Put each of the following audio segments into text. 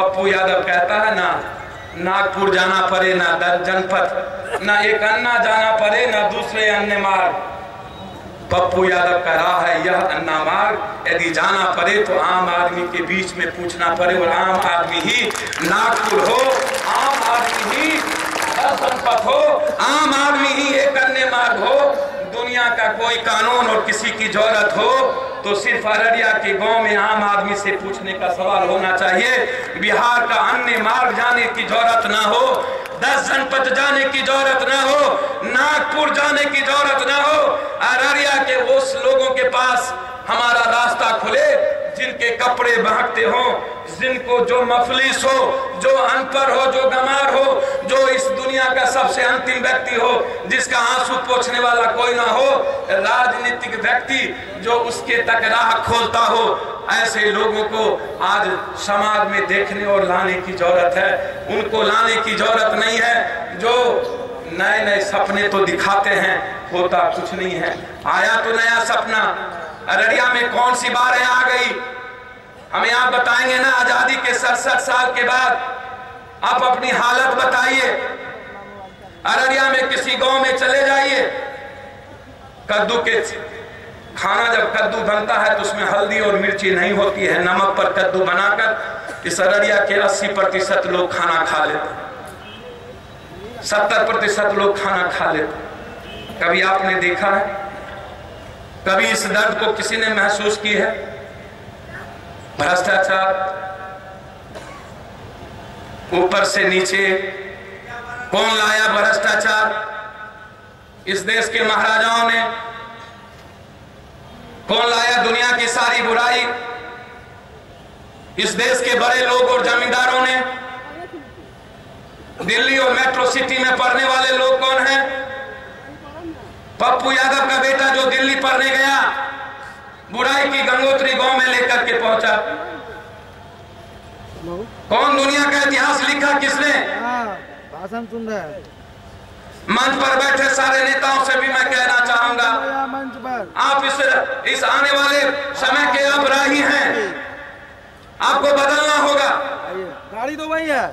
पप्पू यादव कहता है ना नागपुर जाना पड़े ना जनपद, ना एक अन्ना जाना पड़े ना दूसरे अन्य मार्ग। पप्पू यादव कह रहा है यह अन्ना मार्ग यदि जाना पड़े तो आम आदमी के बीच में पूछना पड़े, और आम आदमी ही नागपुर हो, आम आदमी ही जनपद हो, आम आदमी ही एक अन्य मार्ग हो। दुनिया का कोई कानून और किसी की जरूरत हो तो सिर्फ अररिया के गांव में आम आदमी से पूछने का सवाल होना चाहिए। बिहार का अन्य मार्ग जाने की जरूरत ना हो, 10 जनपद जाने की जरूरत ना हो, नागपुर जाने की जरूरत ना हो। अररिया के उस लोगों के पास हमारा रास्ता खुले जिनके कपड़े महकते हो, जिनको जो मफलिस हो, जो अनपढ़ हो, जो गंवार हो, जो इस दुनिया का सबसे अंतिम व्यक्ति हो, जिसका आंसू पोंछने वाला कोई ना हो, राजनीतिक व्यक्ति जो उसके तक राह खोलता हो, ऐसे लोगों को आज समाज में देखने और लाने की जरूरत है। उनको लाने की जरूरत नहीं है जो नए नए सपने तो दिखाते हैं, होता कुछ नहीं है। आया तो नया सपना, अररिया में कौन सी बाढ़ आ गई हमें आप बताएंगे ना। आजादी के 67 साल के बाद आप अपनी हालत बताइए। अररिया में किसी गांव में चले जाइए, कद्दू के खाना जब कद्दू बनता है तो उसमें हल्दी और मिर्ची नहीं होती है, नमक पर कद्दू बनाकर इस अररिया के 80% लोग खाना खा लेते, 70% लोग खाना खा लेते। कभी आपने देखा है, कभी इस दर्द को किसी ने महसूस की है? भ्रष्टाचार ऊपर से नीचे, कौन लाया भ्रष्टाचार? इस देश के महाराजाओं ने। कौन लाया दुनिया की सारी बुराई? इस देश के बड़े लोग और जमींदारों ने। दिल्ली और मेट्रो सिटी में पढ़ने वाले लोग कौन हैं? पप्पू यादव का बेटा जो दिल्ली पढ़ने गया, बुराई की गंगोत्री गांव में लेकर के पहुंचा। कौन दुनिया का इतिहास लिखा? किसने? भाषण सुन रहे हैं। मंच पर बैठे सारे नेताओं से भी मैं कहना चाहूंगा, मंच पर आप इस आने वाले समय के आप राही हैं, आपको बदलना होगा। गाड़ी तो वही है।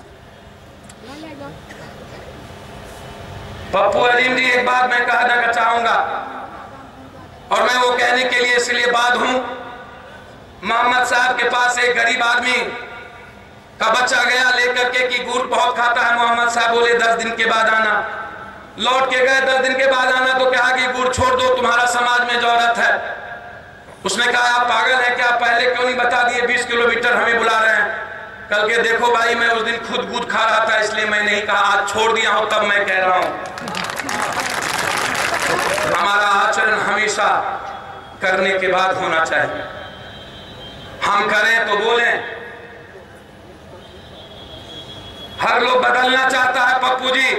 पप्पू अलीम जी, एक बात मैं कहना चाहूंगा और मैं वो कहने के लिए इसलिए बात हूं। मोहम्मद साहब के पास एक गरीब आदमी का बच्चा गया लेकर के कि गुड़ बहुत खाता है। मोहम्मद साहब बोले 10 दिन के बाद आना। लौट के गए 10 दिन के बाद आना तो कहा कि गुड़ छोड़ दो, तुम्हारा समाज में जरूरत है। उसने कहा आप पागल हैं क्या, पहले क्यों नहीं बता दिए? 20 किलोमीटर हमें बुला रहे हैं। कल के देखो भाई, मैं उस दिन खुद गुड़ खा रहा था इसलिए मैं नहीं कहा, आज छोड़ दिया हूं तब मैं कह रहा हूं। हमारा आचरण हमेशा करने के बाद होना चाहिए। हम करें तो बोलें। हर लोग बदलना चाहता है पप्पू जी।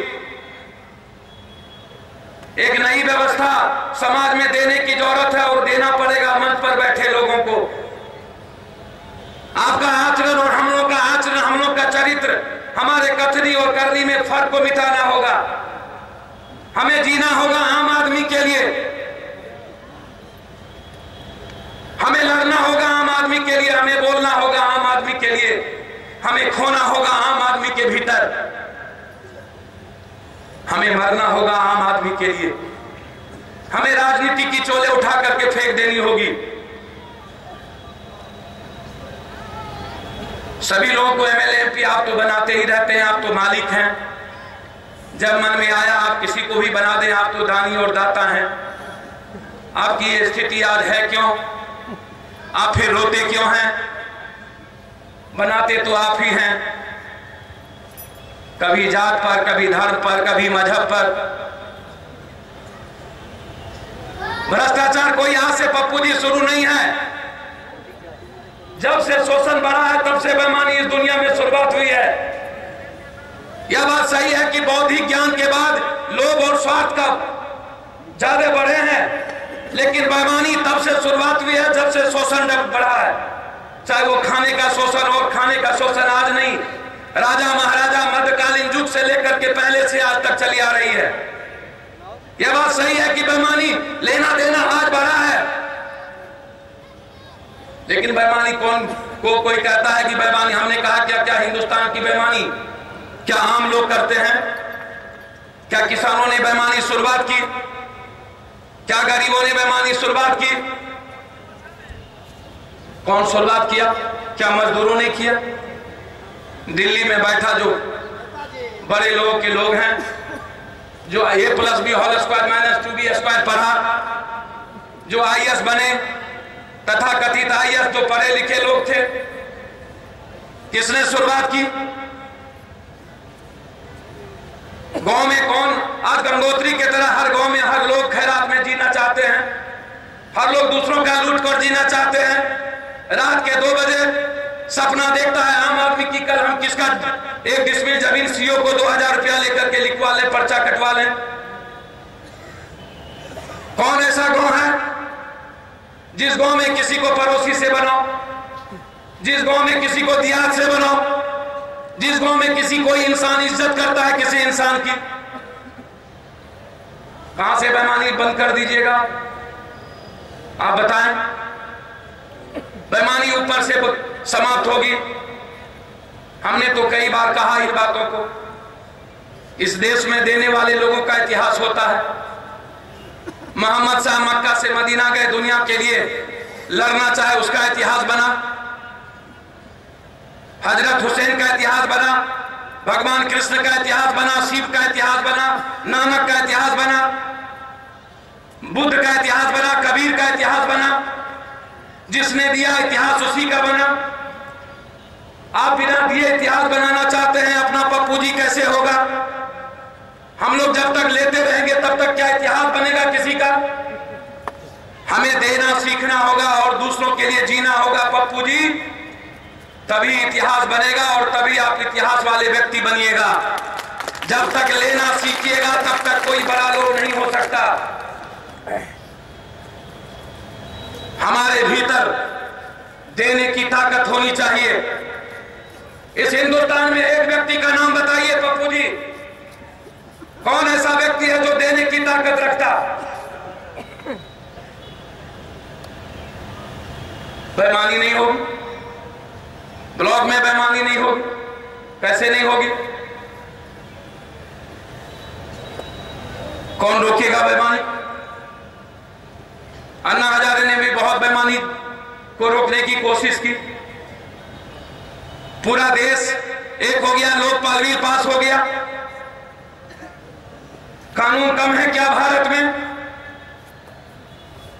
एक नई व्यवस्था समाज में देने की जरूरत है और देना पड़ेगा मंच पर बैठे लोगों को। आपका आचरण और हम लोग का आचरण, हम लोग का चरित्र, हमारे कथनी और करनी में फर्क को मिटाना होगा। हमें जीना होगा आम आदमी के लिए, हमें लड़ना होगा आम आदमी के लिए, हमें बोलना होगा आम आदमी के लिए, हमें खोना होगा आम आदमी के भीतर, हमें मरना होगा आम आदमी के लिए, हमें राजनीति की चोले उठा करके फेंक देनी होगी। सभी लोगों को एमएलए एमपी आप तो बनाते ही रहते हैं, आप तो मालिक हैं। जब मन में आया आप किसी को भी बना दें, आप तो दानी और दाता हैं। आपकी ये स्थिति आज है क्यों? आप फिर रोते क्यों हैं? बनाते तो आप ही हैं, कभी जात पर, कभी धर्म पर, कभी मजहब पर। भ्रष्टाचार कोई आज से पप्पू जी शुरू नहीं है। जब से शोषण बढ़ा है तब से बेईमानी इस दुनिया में शुरुआत हुई है। यह बात सही है कि बौद्धिक ज्ञान के बाद लोभ और स्वार्थ का ज्यादा बढ़े हैं, लेकिन बेईमानी तब से शुरुआत हुई है जब से शोषण बढ़ा है। चाहे वो खाने का शोषण और खाने का शोषण आज नहीं, राजा महाराजा मध्यकालीन युग से लेकर के पहले से आज तक चली आ रही है। यह बात सही है कि बेईमानी, लेना देना आज बढ़ा है, लेकिन बेईमानी कौन को कोई कहता है कि बेईमानी, हमने कहा क्या क्या हिंदुस्तान की बेईमानी क्या आम लोग करते हैं? क्या किसानों ने बेईमानी शुरुआत की? क्या गरीबों ने बेईमानी शुरुआत की? कौन शुरुआत किया? क्या मजदूरों ने किया? दिल्ली में बैठा जो बड़े लोगों के लोग हैं, जो A+B whole square -2B square पढ़ा, जो IAS बने, तथा कथित IAS जो पढ़े लिखे लोग थे, किसने शुरुआत की? गांव में कौन? आज गंगोत्री की तरह हर गांव में हर लोग खैरात में जीना चाहते हैं, हर लोग दूसरों का लूट कर जीना चाहते हैं। रात के 2 बजे सपना देखता है आम आदमी की, कल हम किसका 1 डिसमिल जमीन CO को 2000 रुपया लेकर के लिखवा लें, पर्चा कटवा लें। कौन ऐसा गांव है जिस गांव में किसी को पड़ोसी से बनाओ, जिस गांव में किसी को दियात से बनाओ, जिस गांव में किसी कोई इंसान इज्जत करता है किसी इंसान की? कहां से बेईमानी बंद कर दीजिएगा? आप बताएं। बेईमानी ऊपर से समाप्त होगी। हमने तो कई बार कहा इन बातों को। इस देश में देने वाले लोगों का इतिहास होता है। मोहम्मद साहब मक्का से मदीना गए, दुनिया के लिए लड़ना चाहे, उसका इतिहास बना। हजरत हुसैन का इतिहास बना, भगवान कृष्ण का इतिहास बना, शिव का इतिहास बना, नानक का इतिहास बना, बुद्ध का इतिहास बना, कबीर का इतिहास बना। जिसने दिया इतिहास उसी का बना। आप बिना दिए इतिहास बनाना चाहते हैं, अपना पप्पू जी कैसे होगा? हम लोग जब तक लेते रहेंगे तब तक क्या इतिहास बनेगा किसी का? हमें देना सीखना होगा और दूसरों के लिए जीना होगा पप्पू जी, तभी इतिहास बनेगा और तभी आप इतिहास वाले व्यक्ति बनिएगा। जब तक लेना सीखिएगा तब तक कोई बड़ा लोग नहीं हो सकता। हमारे भीतर देने की ताकत होनी चाहिए। इस हिंदुस्तान में एक व्यक्ति का नाम बताइए पप्पू जी, कौन ऐसा व्यक्ति है जो देने की ताकत रखता? बेईमानी नहीं होगी, ब्लॉक में बेईमानी नहीं होगी, कैसे नहीं होगी? कौन रोकेगा बेईमानी? अन्ना हजारे ने भी बहुत बेईमानी को रोकने की कोशिश की। पूरा देश एक हो गया, लोकपाल बिल पास हो गया। कानून कम है क्या भारत में?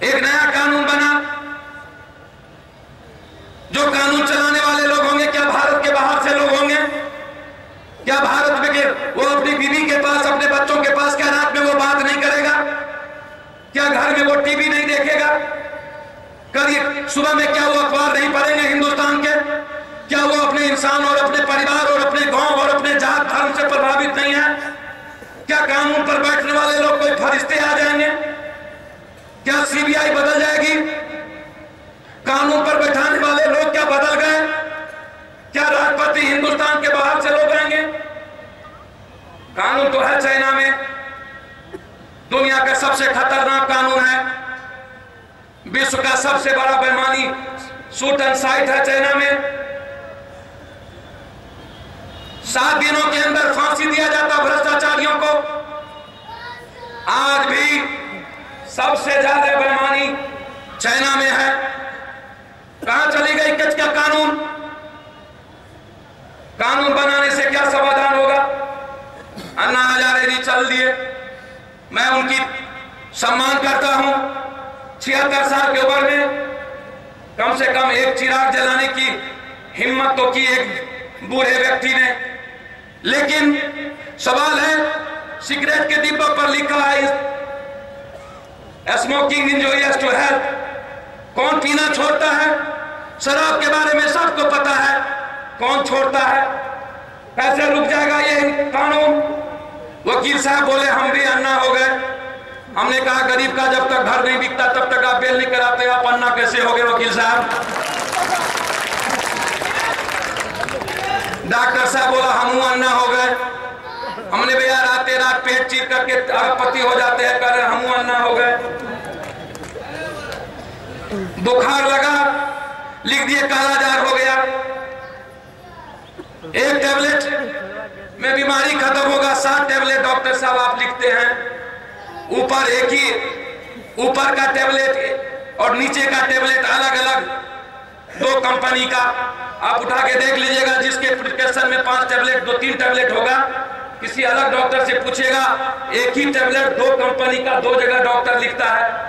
एक नया कानून बना। जो कानून चलाने वाले लोग होंगे क्या भारत के बाहर से लोग होंगे? क्या भारत में वो अपनी बीवी के पास, अपने बच्चों के पास क्या रात में वो बात नहीं करेगा? क्या घर में वो टीवी नहीं देखेगा? कल सुबह में क्या वो अखबार नहीं पढ़ेंगे हिंदुस्तान के? क्या वो अपने इंसान और अपने परिवार और अपने गांव और अपने जात धर्म से प्रभावित नहीं है? क्या कानून पर बैठने वाले लोग कोई फरिश्ते आ जाएंगे? क्या CBI बदल जाएगी? कानून पर बैठाने वाले लोग क्या बदल गए? क्या राष्ट्रपति हिंदुस्तान के बाहर से लोग आएंगे? कानून तो है चाइना में, दुनिया का सबसे खतरनाक कानून है। विश्व का सबसे बड़ा बेईमानी शूट एंड साइट है चाइना में। 7 दिनों के अंदर फांसी दिया जाता भ्रष्टाचारियों को। आज भी सबसे ज्यादा बेईमानी चाइना में है। कहां चली गई कच का कानून? कानून बनाने से क्या समाधान होगा? अन्ना हजारे जी चल दिए, मैं उनकी सम्मान करता हूं। 76 साल की उम्र में कम से कम एक चिराग जलाने की हिम्मत तो की एक बूढ़े व्यक्ति ने। लेकिन सवाल है, सिगरेट के डिब्बे पर लिखा है स्मोकिंग इंजूरियस टू हेल्थ। कौन पीना छोड़ता है? शराब के बारे में सबको पता है, कौन छोड़ता है? कैसे रुक जाएगा ये कानून? वकील साहब बोले हम भी अन्ना हो गए। हमने कहा गरीब का जब तक घर नहीं बिकता तब तक आप बेल नहीं कराते, आप अन्ना कैसे हो गए वकील साहब? डॉक्टर साहब बोला हम अन्ना हो गए। हमने भैया रात रात पेट चीर करके पति हो जाते हैं, कर हम अन्ना हो गए। बुखार लगा लिख दिए काला जार हो गया। एक टेबलेट में बीमारी खत्म होगा, 7 टेबलेट डॉक्टर साहब आप लिखते हैं। ऊपर एक ही, ऊपर का टेबलेट और नीचे का टेबलेट अलग अलग 2 कंपनी का। आप उठा के देख लीजिएगा, जिसके प्रिस्क्रिप्शन में 5 टेबलेट 2-3 टेबलेट होगा, किसी अलग डॉक्टर से पूछेगा, एक ही टेबलेट 2 कंपनी का 2 जगह डॉक्टर लिखता है।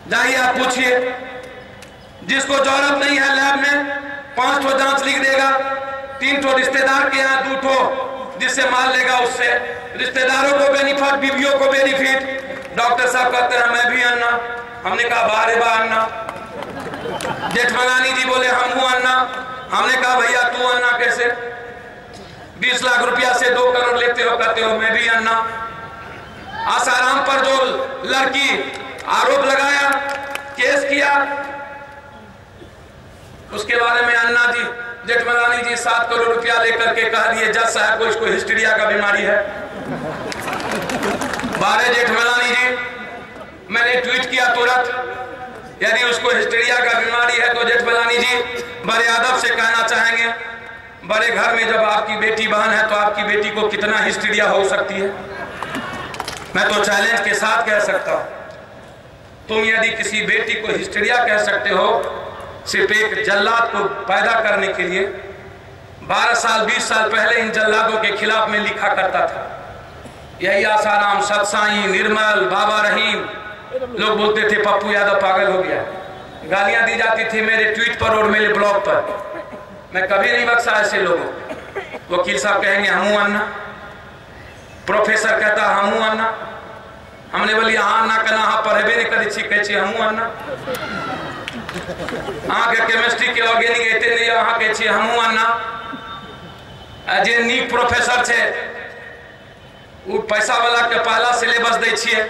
जाइए आप पूछिए, जिसको जरूरत नहीं है लैब में 5 ठो जांच लिख देगा, 3 ठो रिश्तेदार के यहाँ, 2 ठो जिससे माल लेगा उससे। रिश्तेदारों को बेनिफिट, बीवियों को बेनिफिट। डॉक्टर साहब कहते हैं मैं भी अन्ना। हमने कहा बारे बा अन्ना। जेठमलानी जी बोले हम हूं अन्ना। हमने कहा भैया तू अन्ना कैसे? 20 लाख रुपया से 2 करोड़ लेते हो, कहते हो मैं भी अन्ना। आसाराम पर जो लड़की आरोप लगाया, केस किया, उसके बारे में अन्ना जी, जेठमलानी जी 7 करोड़ रुपया लेकर के कह दिए जज साहब को इसको हिस्टीरिया का बीमारी है। बारे जेठमलानी जी, मैंने ट्वीट किया तुरंत, यदि उसको हिस्टीरिया का बीमारी है तो जेठमलानी जी बड़े अदब से कहना चाहेंगे, बड़े घर में जब आपकी बेटी बहन है तो आपकी बेटी को कितना हिस्टीरिया हो सकती है? मैं तो चैलेंज के साथ कह सकता हूं, तुम यदि किसी बेटी को हिस्टीरिया कह सकते हो सिर्फ एक जल्लाद को पैदा करने के लिए। 12 साल 20 साल पहले इन जल्लादों के खिलाफ में लिखा करता था। यही आसाराम, सतसाई, निर्मल, बाबा रहीम, लोग बोलते थे पप्पू यादव पागल हो गया। गालियां दी जाती थी मेरे ट्वीट पर और मेरे ब्लॉग पर। मैं कभी नहीं बख्शा ऐसे लोगों। वकील साहब कहेंगे हमू अन्ना, प्रोफेसर कहता हमू अन्ना। हमने बोली हाँ अन्ना कहना, हाँ पढ़ेबे नहीं करी छी, कहे छी हमू अन्ना। अहाँ के केमिस्ट्री के ऑर्गेनिक एते नहीं, अहाँ कहे छी हमू अन्ना। जे नीक प्रोफेसर छे वो पैसा वाला के पहला सिलेबस दै छिए,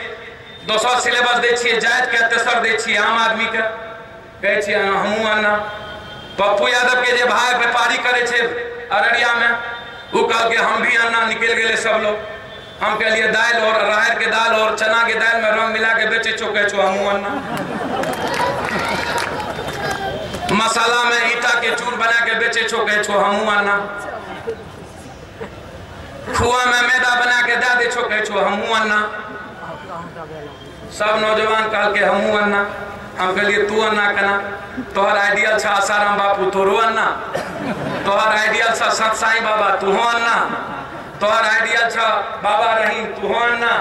दोसर सिलेबस दै छिए, जायज के तेसर दै छिए, आम आदमी के कहे छिए हमू अन्ना। पप्पू यादव के जे भाई व्यापारी करे छे अररिया में, वो कह के हम भी अन्ना, निकल गए सब लोग। हम के लिए दाल और राहर के दाल और चना के दाल में रंग मिला के बेचे छो, कहे छो हमू अन्ना। मसाला में ईटा के चूर बना के बेचे छो, कहे छो हमू अन्ना। खुआ में मैदा बना के दे दे छो, कहे छो हमू अन्ना। सब नौजवान कह के हमू अन्ना। हम कहलिए तू अन्ना कहना, तोहर आइडियल छा आसाराम बापू तोरो अन्ना, तोहर आइडियल छा सतसाई बाबा तू हो अन्ना, तोहर आइडियल छा बाबा रहीम तू हो अन्ना।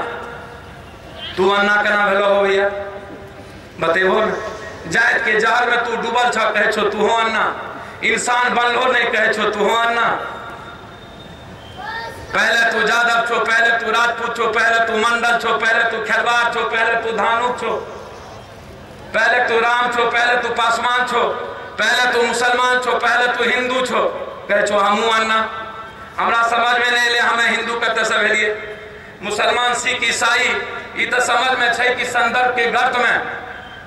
तू अन्ना कहना भेलो हो भैया बतेबो न। जायद के जहर में तू डूबल छा, कहे छो तू हो अन्ना। इंसान बनलो नहीं, कहे छो तू हो अन्ना। पहले तू जादव छो, पहले तू राजपूत छो, पहले तू मंडल छो, पहले तू खेलवाड़ छो, पहले तू धानुक छो, पहले तू राम छो, पहले तू पासवान छो, पहले तू मुसलमान छो, पहले तू हिंदू छो, कहे छो हमू अन्ना। हमरा समझ में नहीं ले, हमें हिंदू कहते सब लिए मुसलमान सिख ईसाई, ये तो समझ में छै कि संदर्भ के गर्त में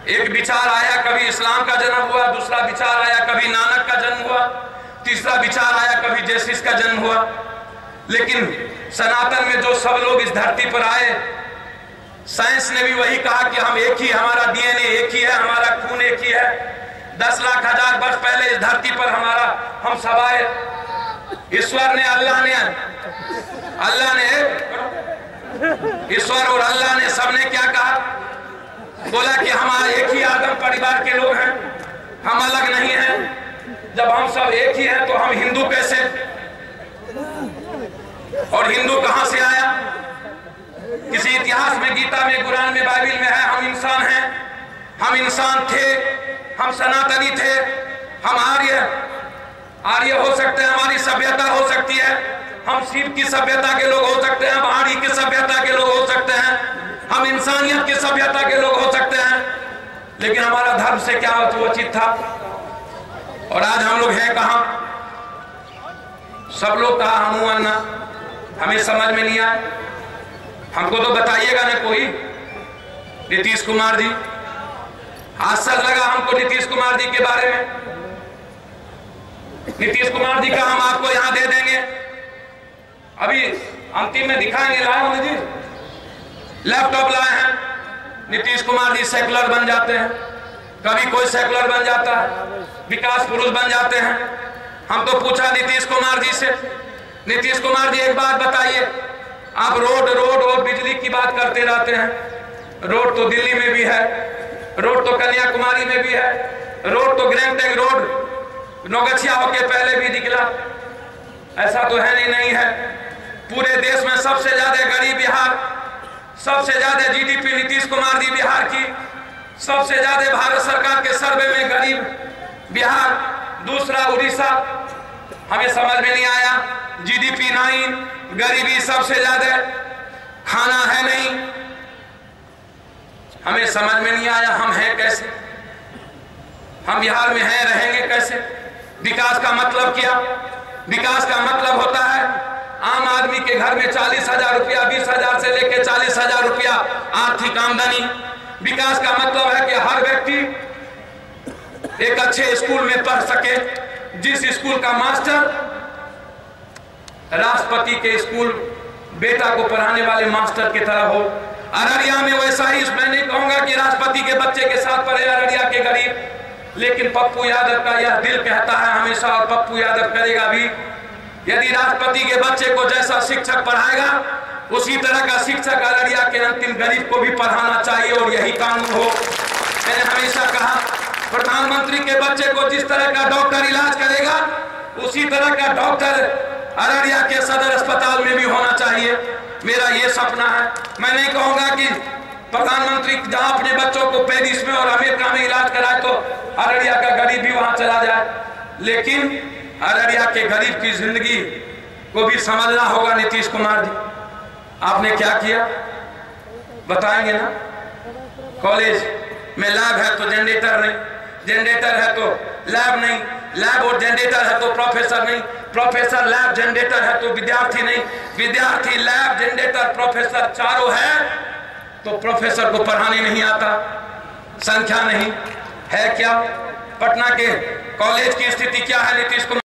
एक विचार आया, कभी इस्लाम का जन्म हुआ, दूसरा विचार आया कभी नानक का जन्म हुआ, तीसरा विचार आया कभी जेसिस का जन्म हुआ। लेकिन सनातन में जो सब लोग इस धरती पर आए, साइंस ने भी वही कहा कि हम एक ही, हमारा डीएनए एक ही है, हमारा खून एक ही है। 10 लाख हजार वर्ष पहले इस धरती पर हम सब आए। ईश्वर ने, अल्लाह ने ईश्वर और अल्लाह ने सबने क्या कहा? बोला कि हम एक ही आदम परिवार के लोग हैं, हम अलग नहीं हैं। जब हम सब एक ही हैं तो हम हिंदू कैसे? और हिंदू कहां से आया? किसी इतिहास में, गीता में, कुरान में, बाइबल में है हम इंसान हैं, हम इंसान थे, हम सनातनी थे, हम आर्य हो सकते हैं, हमारी सभ्यता हो सकती है, हम शिव की सभ्यता के लोग हो सकते हैं, पहाड़ी की सभ्यता के लोग हो सकते हैं, हम इंसानियत की सभ्यता के लोग हो सकते हैं। लेकिन हमारा धर्म से क्या वचित था? और आज हम लोग हैं कहां? सब लोग कहा हमू अन्ना, हमें समझ में नहीं आया। हमको तो बताइएगा ना कोई। नीतीश कुमार जी, हादसा लगा हमको नीतीश कुमार जी के बारे में। नीतीश कुमार जी का हम आपको यहां दे देंगे, अभी अंतिम में दिखाएंगे। लाए हो जी, लैपटॉप लाए हैं, नीतीश कुमार जी सेकुलर बन जाते हैं। कभी कोई सेकुलर बन जाता है, विकास पुरुष बन जाते हैं। हम तो पूछा नीतीश कुमार जी से, नीतीश कुमार जी एक बात बताइए, आप रोड रोड और बिजली की बात करते रहते हैं। रोड तो दिल्ली में भी है, रोड तो कन्याकुमारी में भी है, रोड तो ग्रैंड टैंक रोड नौगछिया होके पहले भी निकला। ऐसा तो है नहीं है। पूरे देश में सबसे ज्यादा गरीब बिहार, सबसे ज्यादा जीडीपी नीतीश कुमार जी बिहार की, सबसे ज्यादा भारत सरकार के सर्वे में गरीब बिहार, दूसरा उड़ीसा। हमें समझ में नहीं आया, जीडीपी 9, गरीबी सबसे ज्यादा, खाना है नहीं। हमें समझ में नहीं आया हम हैं कैसे, हम बिहार में हैं, रहेंगे कैसे। विकास का मतलब क्या? विकास का मतलब होता है आम आदमी के घर में 40,000 रुपया, 20,000 से लेकर 40,000 रुपया आर्थिक आमदनी। विकास का मतलब है कि हर व्यक्ति एक अच्छे स्कूल में पढ़ सके, जिस स्कूल का मास्टर राष्ट्रपति के स्कूल बेटा को पढ़ाने वाले मास्टर की तरह हो। अररिया में वैसा ही, मैं नहीं कहूंगा कि राष्ट्रपति के बच्चे के साथ पढ़े अररिया के गरीब, लेकिन पप्पू यादव का यह दिल कहता है हमेशा, और पप्पू यादव करेगा भी। यदि राष्ट्रपति के बच्चे को जैसा शिक्षक पढ़ाएगा, उसी तरह का शिक्षक अररिया के अंतिम गरीब को भी पढ़ाना चाहिए, और यही कानून हो। मैंने हमेशा कहा, प्रधानमंत्री के बच्चे को जिस तरह का डॉक्टर इलाज करेगा, उसी तरह का डॉक्टर अररिया के सदर अस्पताल में भी होना चाहिए। मेरा ये सपना है। मैं नहीं कहूंगा कि प्रधानमंत्री जहां अपने बच्चों को पेरिस में और अमेरिका में इलाज कराए तो अररिया का गरीब भी वहां चला जाए, लेकिन अररिया के गरीब की जिंदगी को भी समझना होगा। नीतीश कुमार जी, आपने क्या किया बताएंगे ना? कॉलेज में लैब है तो जनरेटर नहीं, जनरेटर है तो लैब नहीं, लैब और जनरेटर है तो प्रोफेसर नहीं, प्रोफेसर लैब जनरेटर है तो विद्यार्थी नहीं, विद्यार्थी लैब जनरेटर प्रोफेसर चारों है तो प्रोफेसर को पढ़ाने नहीं आता, संख्या नहीं है। क्या पटना के कॉलेज की स्थिति क्या है नीतीश कुमार?